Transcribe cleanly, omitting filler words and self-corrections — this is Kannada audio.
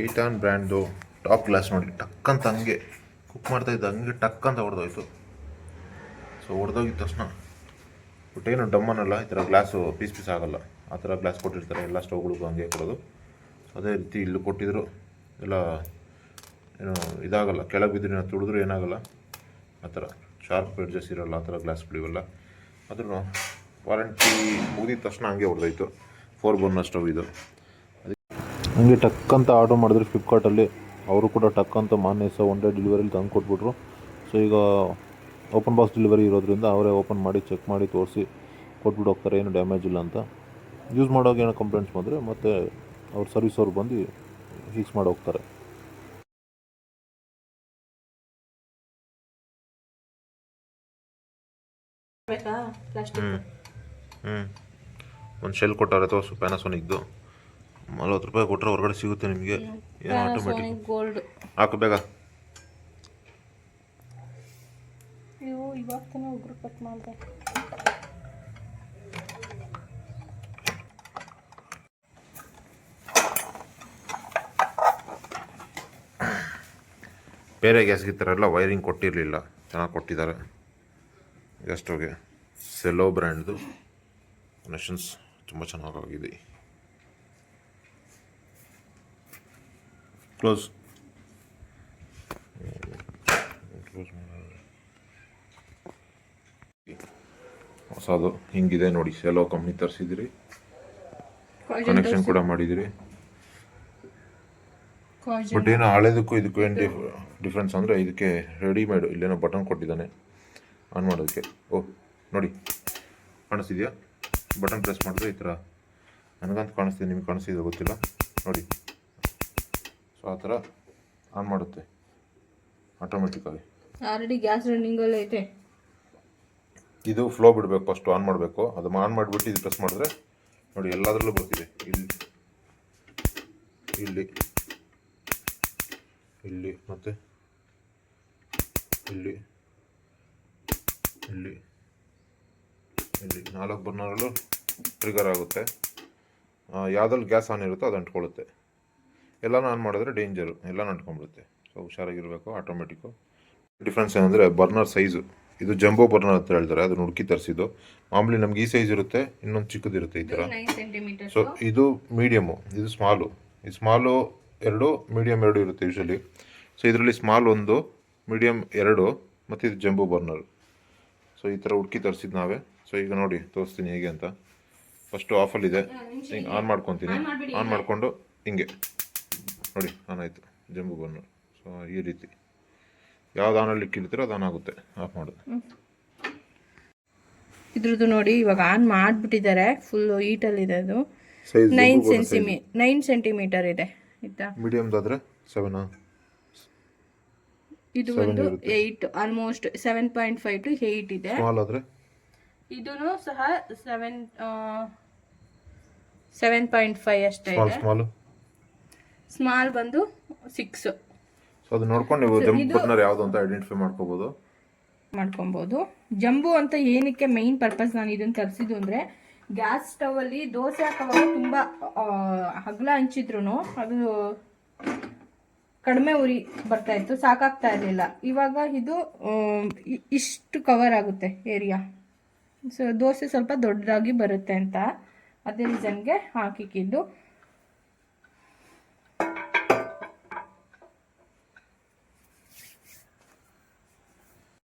ಏಟಾನ್ ಬ್ರ್ಯಾಂಡ್ದು ಟಾಪ್ ಗ್ಲಾಸ್ ನೋಡಿ, ಟಕ್ಕಂತ ಹಂಗೆ ಕುಕ್ ಮಾಡ್ತಾಯಿದ್ದ ಹಂಗೆ ಟಕ್ಕಂತ ಹೊಡೆದೋಯ್ತು. ಸೊ ಹೊಡೆದೋಗಿದ ತಕ್ಷಣ ಬಟ್ ಏನು ಡಮ್ಮನಲ್ಲ, ಈ ಥರ ಗ್ಲಾಸು ಪೀಸ್ ಪೀಸ್ ಆಗೋಲ್ಲ, ಆ ಥರ ಗ್ಲಾಸ್ ಕೊಟ್ಟಿರ್ತಾರೆ ಎಲ್ಲ ಸ್ಟವ್ಗಳಿಗೂ ಹಂಗೆ ಕೊಡೋದು. ಅದೇ ರೀತಿ ಇಲ್ಲೂ ಕೊಟ್ಟಿದ್ರು, ಎಲ್ಲ ಏನು ಇದಾಗಲ್ಲ, ಕೆಳಗೆ ಬಿದ್ದರೆ ನಾವು ತುಳಿದ್ರು ಏನಾಗಲ್ಲ, ಆ ಥರ ಶಾರ್ಪ್ ಎಡ್ಜಸ್ ಇರೋಲ್ಲ ಆ ಥರ ಗ್ಲಾಸ್ಗಳಿವೆಲ್ಲ. ಆದ್ರೂ ವಾರಂಟಿ ಮುಗಿದ ತಕ್ಷಣ ಹಂಗೆ ಹೊಡೆದೋಯ್ತು. 4 ಬರ್ನರ್ ಸ್ಟವ್ ಇದು. ಹಂಗೆ ಟಕ್ಕಂತ ಆರ್ಡರ್ ಮಾಡಿದ್ರು ಫ್ಲಿಪ್ಕಾರ್ಟಲ್ಲಿ, ಅವರು ಕೂಡ ಟಕ್ಕಂತ ಮಾನ್ಯ ಸಹ 1 ಡೇ ಡೆಲಿವರಿಲಿ ತಂದು ಕೊಟ್ಬಿಟ್ರು. ಸೊ ಈಗ ಓಪನ್ ಬಾಕ್ಸ್ ಡೆಲಿವರಿ ಇರೋದ್ರಿಂದ ಅವರೇ ಓಪನ್ ಮಾಡಿ ಚೆಕ್ ಮಾಡಿ ತೋರಿಸಿ ಕೊಟ್ಬಿಟ್ಟು ಹೋಗ್ತಾರೆ, ಏನು ಡ್ಯಾಮೇಜ್ ಇಲ್ಲ ಅಂತ. ಯೂಸ್ ಮಾಡೋವಾಗ ಏನೋ ಕಂಪ್ಲೇಂಟ್ಸ್ ಬಂದರೆ ಮತ್ತೆ ಅವ್ರ ಸರ್ವಿಸ್ ಅವ್ರು ಬಂದು ಫಿಕ್ಸ್ ಮಾಡಿ ಹೋಗ್ತಾರೆ. ಒಂದು ಶೆಲ್ ಕೊಟ್ಟವ್ರೆ ತೋರಿಸು, ಪ್ಯಾನಾಸೋನಿಕ್ದು. 40 ರೂಪಾಯಿ ಕೊಟ್ಟರೆ ಹೊರಗಡೆ ಸಿಗುತ್ತೆ ನಿಮಗೆ. ಏನು ಆಟೋಮೆಟಿಕ್ ಗೋಲ್ಡ್ ಹಾಕು ಬೇಗ. ಇವಾಗ ತಾನೇ ಉಗುರು ಕಟ್ ಮಾಡಿದೆ. ಬೇರೆ ಗ್ಯಾಸ್ಗೆ ಈ ಥರ ಎಲ್ಲ ವೈರಿಂಗ್ ಕೊಟ್ಟಿರಲಿಲ್ಲ, ಚೆನ್ನಾಗಿ ಕೊಟ್ಟಿದ್ದಾರೆ. ಗ್ಯಾಸ್ ಸ್ಟವ್ಗೆ ಸೆಲೋ ಬ್ರ್ಯಾಂಡ್ದು ಕನೆಕ್ಷನ್ಸ್ ತುಂಬ ಚೆನ್ನಾಗಾಗಿದೆ. ಕ್ಲೋಸ್ ಹೊಸದು ಹಿಂಗಿದೆ ನೋಡಿ, ಸೆಲೋ ಕಂಪ್ನಿ ತರಿಸಿದಿರಿ, ಕನೆಕ್ಷನ್ ಕೂಡ ಮಾಡಿದಿರಿ. ಬಟ್ ಏನು ಹಳೇದಕ್ಕೂ ಇದಕ್ಕೂ ಏನು ಡಿಫ್ರೆನ್ಸ್ ಅಂದರೆ, ಇದಕ್ಕೆ ರೆಡಿಮೇಡ್ ಇಲ್ಲೇನೋ ಬಟನ್ ಕೊಟ್ಟಿದ್ದಾನೆ ಆನ್ ಮಾಡೋದಕ್ಕೆ. ಓಹ್ ನೋಡಿ, ಕಾಣಿಸ್ತಿದೆಯಾ? ಬಟನ್ ಪ್ರೆಸ್ ಮಾಡಿದ್ರೆ ಈ ಥರ ನನಗಂತೂ ಕಾಣಿಸ್ತಿದೆ, ನಿಮ್ಗೆ ಕಾಣಿಸ್ತಿದೆ ಗೊತ್ತಿಲ್ಲ ನೋಡಿ. ಸೊ ಆ ಥರ ಆನ್ ಮಾಡುತ್ತೆ ಆಟೋಮೆಟಿಕ್ಕಾಗಿ. ಆಲ್ರೆಡಿ ಗ್ಯಾಸ್ ರನ್ನಿಂಗಲ್ಲಿ ಐತೆ. ಇದು ಫ್ಲೋ ಬಿಡಬೇಕು, ಫಸ್ಟು ಆನ್ ಮಾಡಬೇಕು. ಅದು ಆನ್ ಮಾಡಿಬಿಟ್ಟು ಇದು ಪ್ರೆಸ್ ಮಾಡಿದ್ರೆ ನೋಡಿ ಎಲ್ಲದರಲ್ಲೂ ಬರ್ತಿದೆ. ಇಲ್ಲಿ ಇಲ್ಲಿ ಇಲ್ಲಿ ಮತ್ತು ಇಲ್ಲಿ ಇಲ್ಲಿ ಇಲ್ಲಿ 4 ಬರ್ನರಲ್ಲೂ ಟ್ರಿಗರ್ ಆಗುತ್ತೆ. ಯಾವುದ್ರಲ್ಲಿ ಗ್ಯಾಸ್ ಆನ್ ಇರುತ್ತೋ ಅದು ಅಂಟ್ಕೊಳ್ಳುತ್ತೆ. ಎಲ್ಲನೂ ಆನ್ ಮಾಡಿದ್ರೆ ಡೇಂಜರು, ಎಲ್ಲನೂ ಅಂಟ್ಕೊಂಡ್ಬಿಡುತ್ತೆ. ಸೊ ಹುಷಾರಾಗಿರಬೇಕು. ಆಟೋಮೆಟಿಕ್ಕು. ಡಿಫ್ರೆನ್ಸ್ ಏನಂದರೆ ಬರ್ನರ್ ಸೈಜು, ಇದು ಜಂಬೋ ಬರ್ನರ್ ಅಂತ ಹೇಳ್ತಾರೆ, ಅದನ್ನು ಹುಡುಕಿ ತರಿಸಿದ್ದು. ಮಾಮೂಲಿ ನಮ್ಗೆ ಈ ಸೈಜ್ ಇರುತ್ತೆ, ಇನ್ನೊಂದು ಚಿಕ್ಕದಿರುತ್ತೆ ಈ ಥರ. ಸೊ ಇದು ಮೀಡಿಯಮು, ಇದು ಸ್ಮಾಲು. ಈ ಸ್ಮಾಲು 2, ಮೀಡಿಯಮ್ 2 ಇರುತ್ತೆ ಯೂಶಲಿ. ಸೊ ಇದರಲ್ಲಿ ಸ್ಮಾಲ್ 1, ಮೀಡಿಯಮ್ 2 ಮತ್ತು ಇದು ಜಂಬೋ ಬರ್ನರ್. ಸೊ ಈ ಥರ ಹುಡುಕಿ ತರಿಸಿದ್ದು ನಾವೇ. ಸೊ ಈಗ ನೋಡಿ ತೋರಿಸ್ತೀನಿ ಹೇಗೆ ಅಂತ. ಫಸ್ಟು ಆಫಲ್ಲಿದೆ, ಹಿಂಗೆ ಆನ್ ಮಾಡ್ಕೊತೀನಿ. ಆನ್ ಮಾಡಿಕೊಂಡು ಹಿಂಗೆ ನೋಡಿ ಆನ್ ಆಯಿತು ಜಂಬೋ ಬರ್ನರ್. ಸೊ ಈ ರೀತಿ ಯಾವ್ದು ಆನಲ್ಲಿ ಇಕ್ಕಿರ್ತೀರೋ ಅದು ಆನ್ ಆಗುತ್ತೆ. ಆಫ್ ಮಾಡೋದು. ಇದ್ರದ್ದು ನೋಡಿ ಇವಾಗ ಆನ್ ಮಾಡಿಬಿಟ್ಟಿದ್ದಾರೆ, ಫುಲ್ಲು ಹೀಟಲ್ಲಿದೆ. ಅದು 9 ಸೆಂಟಿಮೀಟರ್ ಇದೆ ಆಯಿತಾ. ಮೀಡಿಯಮ್ದಾದರೆ 7. ಇದು ಒಂದು 8, ಆಲ್ಮೋಸ್ಟ್ 7.5 to 8 ಇದೆ. ಸ್ಮಾಲ್ ಆದರೆ ಇದೂ ಸಹ 7.5 ಅಷ್ಟೇ ಇದೆ. ಸ್ಮಾಲ್ ಬಂದು 6. ಸೊ ಅದು ನೋಡ್ಕೊಂಡು ನೀವು ಜಂಬೋ ಬರ್ನರ್ ಯಾವುದು ಅಂತ ಐಡೆಂಟಿಫೈ ಮಾಡ್ಕೊಬೋದು. ಜಂಬೋ ಅಂತ ಏನಕ್ಕೆ ಮೈನ್ ಪರ್ಪಸ್ ನಾನು ಇದನ್ನು ತರಿಸಿದ್ದು ಅಂದರೆ, ಗ್ಯಾಸ್ ಸ್ಟವಲ್ಲಿ ದೋಸೆ ಹಾಕೋವಾಗ ತುಂಬ ಅಗಲ ಹಂಚಿದ್ರು ಅದು ಕಡಿಮೆ ಉರಿ ಬರ್ತಾ ಇತ್ತು, ಸಾಕಾಗ್ತಾ ಇರಲಿಲ್ಲ. ಇವಾಗ ಇದು ಇಷ್ಟು ಕವರ್ ಆಗುತ್ತೆ ಏರಿಯಾ. ಸೊ ದೋಸೆ ಸ್ವಲ್ಪ ದೊಡ್ಡದಾಗಿ ಬರುತ್ತೆ ಅಂತ ಅದೇ ರೀಸನ್ಗೆ ಹಾಕಿಕ್ಕಿದ್ದು.